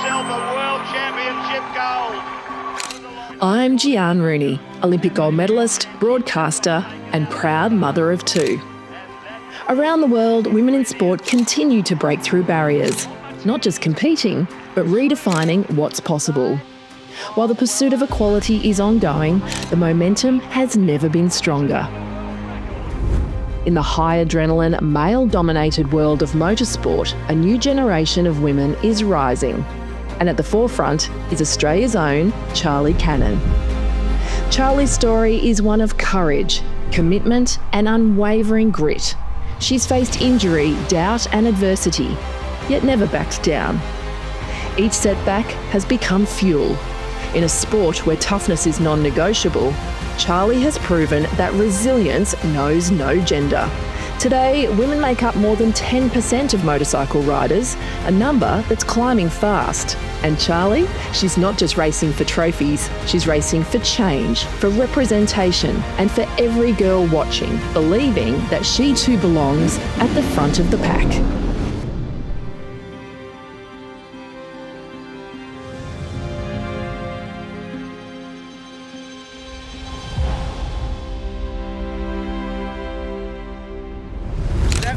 herself a World Championship gold. I'm Gianne Rooney, Olympic gold medalist, broadcaster and proud mother of two. Around the world, women in sport continue to break through barriers, not just competing, but redefining what's possible. While the pursuit of equality is ongoing, the momentum has never been stronger. In the high adrenaline, male-dominated world of motorsport, a new generation of women is rising. And at the forefront is Australia's own Charli Cannon. Charli's story is one of courage, commitment and unwavering grit. She's faced injury, doubt and adversity, yet never backed down. Each setback has become fuel. In a sport where toughness is non-negotiable, Charli has proven that resilience knows no gender. Today, women make up more than 10% of motorcycle riders, a number that's climbing fast. And Charli, she's not just racing for trophies, she's racing for change, for representation, and for every girl watching, believing that she too belongs at the front of the pack.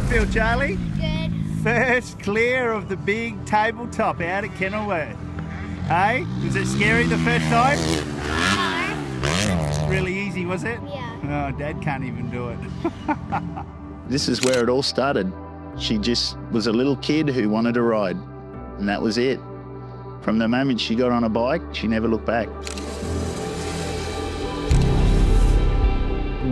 Feel, Charli? Good. First clear of the big tabletop out at Kenilworth. Hey, was it scary the first time? No. Really easy, was it? Yeah. Oh, Dad can't even do it. This is where it all started. She just was a little kid who wanted to ride, and that was it. From the moment she got on a bike, she never looked back.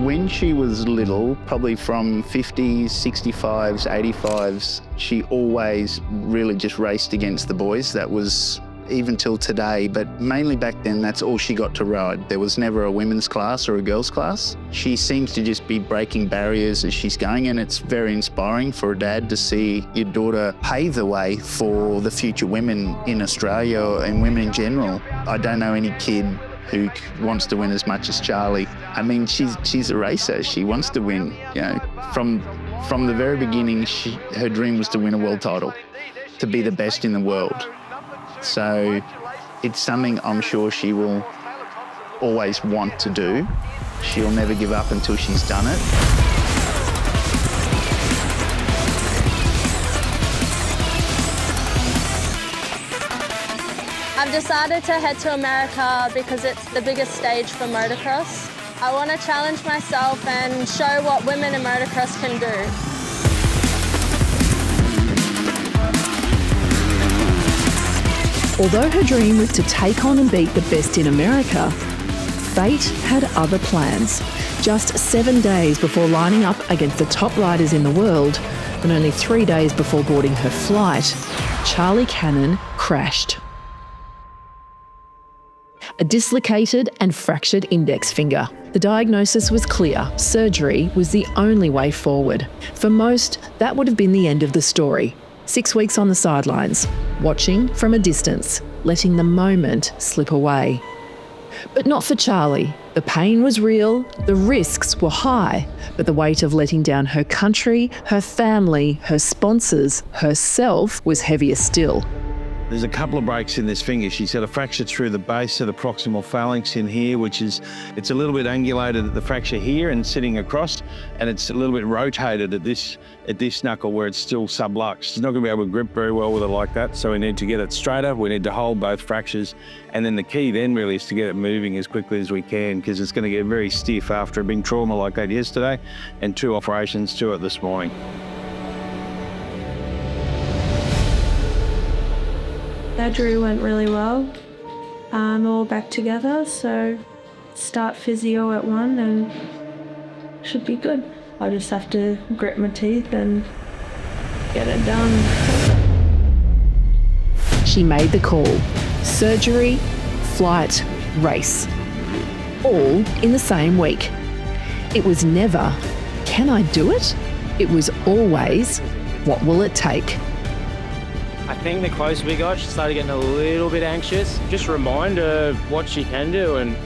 When she was little, probably from 50s, 65s, 85s, she always really just raced against the boys. That was even till today, but mainly back then, that's all she got to ride. There was never a women's class or a girls' class. She seems to just be breaking barriers as she's going, and it's very inspiring for a dad to see your daughter pave the way for the future women in Australia and women in general. I don't know any kid who wants to win as much as Charli. I mean, she's a racer. She wants to win. You know, from the very beginning, her dream was to win a world title, to be the best in the world. So it's something I'm sure she will always want to do. She'll never give up until she's done it. I've decided to head to America because it's the biggest stage for motocross. I want to challenge myself and show what women in motocross can do. Although her dream was to take on and beat the best in America, fate had other plans. Just 7 days before lining up against the top riders in the world, and only 3 days before boarding her flight, Charli Cannon crashed. A dislocated and fractured index finger. The diagnosis was clear. Surgery was the only way forward. For most, that would have been the end of the story. 6 weeks on the sidelines, watching from a distance, letting the moment slip away. But not for Charli. The pain was real, the risks were high, but the weight of letting down her country, her family, her sponsors, herself was heavier still. There's a couple of breaks in this finger. She's got a fracture through the base of the proximal phalanx in here, it's a little bit angulated at the fracture here and sitting across, and it's a little bit rotated at this knuckle where it's still sublux. She's not going to be able to grip very well with it like that, so we need to get it straighter. We need to hold both fractures, and then the key then really is to get it moving as quickly as we can, because it's going to get very stiff after a big trauma like that yesterday, and 2 operations to it this morning. Surgery went really well. All back together, so start physio at 1 and should be good. I just have to grit my teeth and get it done. She made the call. Surgery, flight, race. All in the same week. It was never, can I do it? It was always, what will it take? I think the closer we got, she started getting a little bit anxious. Just remind her what she can do, and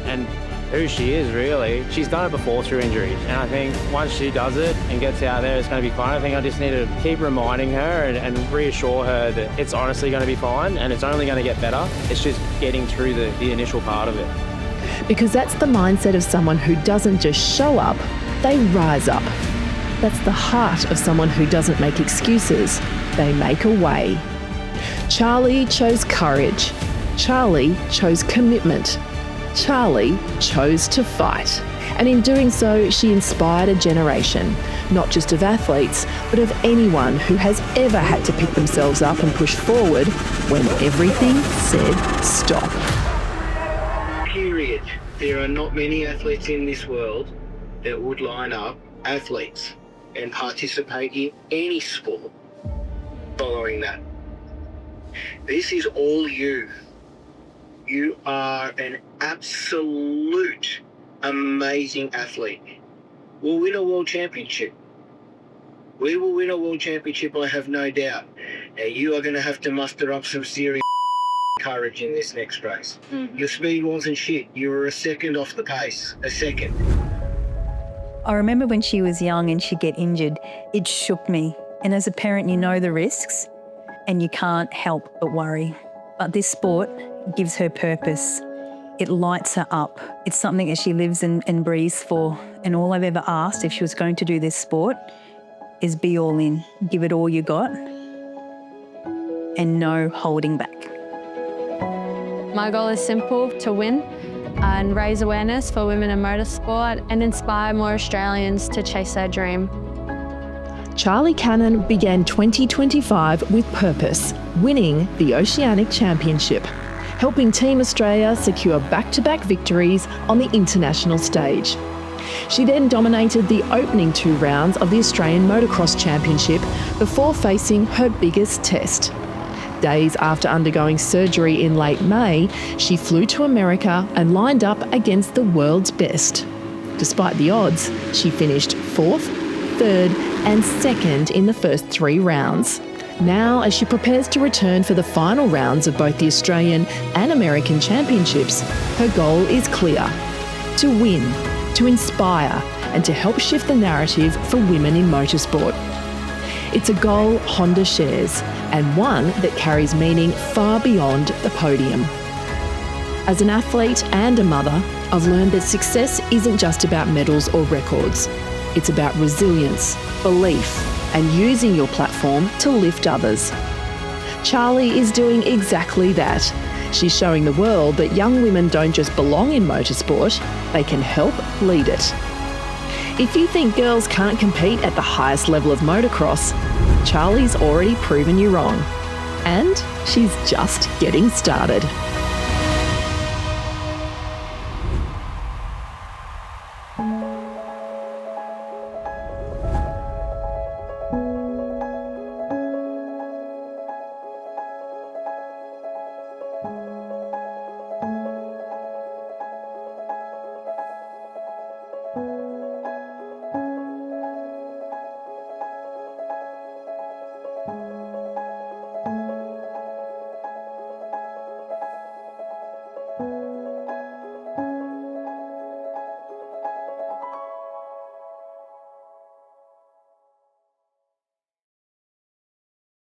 who she is, really. She's done it before through injuries, and I think once she does it and gets out there, it's going to be fine. I think I just need to keep reminding her and reassure her that it's honestly going to be fine and it's only going to get better. It's just getting through the initial part of it. Because that's the mindset of someone who doesn't just show up, they rise up. That's the heart of someone who doesn't make excuses, they make a way. Charli chose courage. Charli chose commitment. Charli chose to fight. And in doing so, she inspired a generation, not just of athletes, but of anyone who has ever had to pick themselves up and push forward when everything said stop. Period. There are not many athletes in this world that would line up, athletes, and participate in any sport following that. This is all you. You are an absolute amazing athlete. We'll win a world championship. We will win a world championship, I have no doubt. Now you are going to have to muster up some serious courage in this next race. Your speed wasn't shit. You were a second off the pace. A second. I remember when she was young and she'd get injured, it shook me. And as a parent, you know the risks and you can't help but worry. But this sport gives her purpose. It lights her up. It's something that she lives and breathes for. And all I've ever asked if she was going to do this sport is be all in, give it all you got, and no holding back. My goal is simple, to win and raise awareness for women in motorsport and inspire more Australians to chase their dream. Charli Cannon began 2025 with purpose, winning the Oceanic Championship, helping Team Australia secure back-to-back victories on the international stage. She then dominated the opening 2 rounds of the Australian Motocross Championship before facing her biggest test. Days after undergoing surgery in late May, she flew to America and lined up against the world's best. Despite the odds, she finished 4th, 3rd and 2nd in the first 3 rounds. Now, as she prepares to return for the final rounds of both the Australian and American championships, her goal is clear: to win, to inspire, and to help shift the narrative for women in motorsport. It's a goal Honda shares, and one that carries meaning far beyond the podium. As an athlete and a mother, I've learned that success isn't just about medals or records. It's about resilience, belief, and using your platform to lift others. Charli is doing exactly that. She's showing the world that young women don't just belong in motorsport, they can help lead it. If you think girls can't compete at the highest level of motocross, Charli's already proven you wrong. And she's just getting started.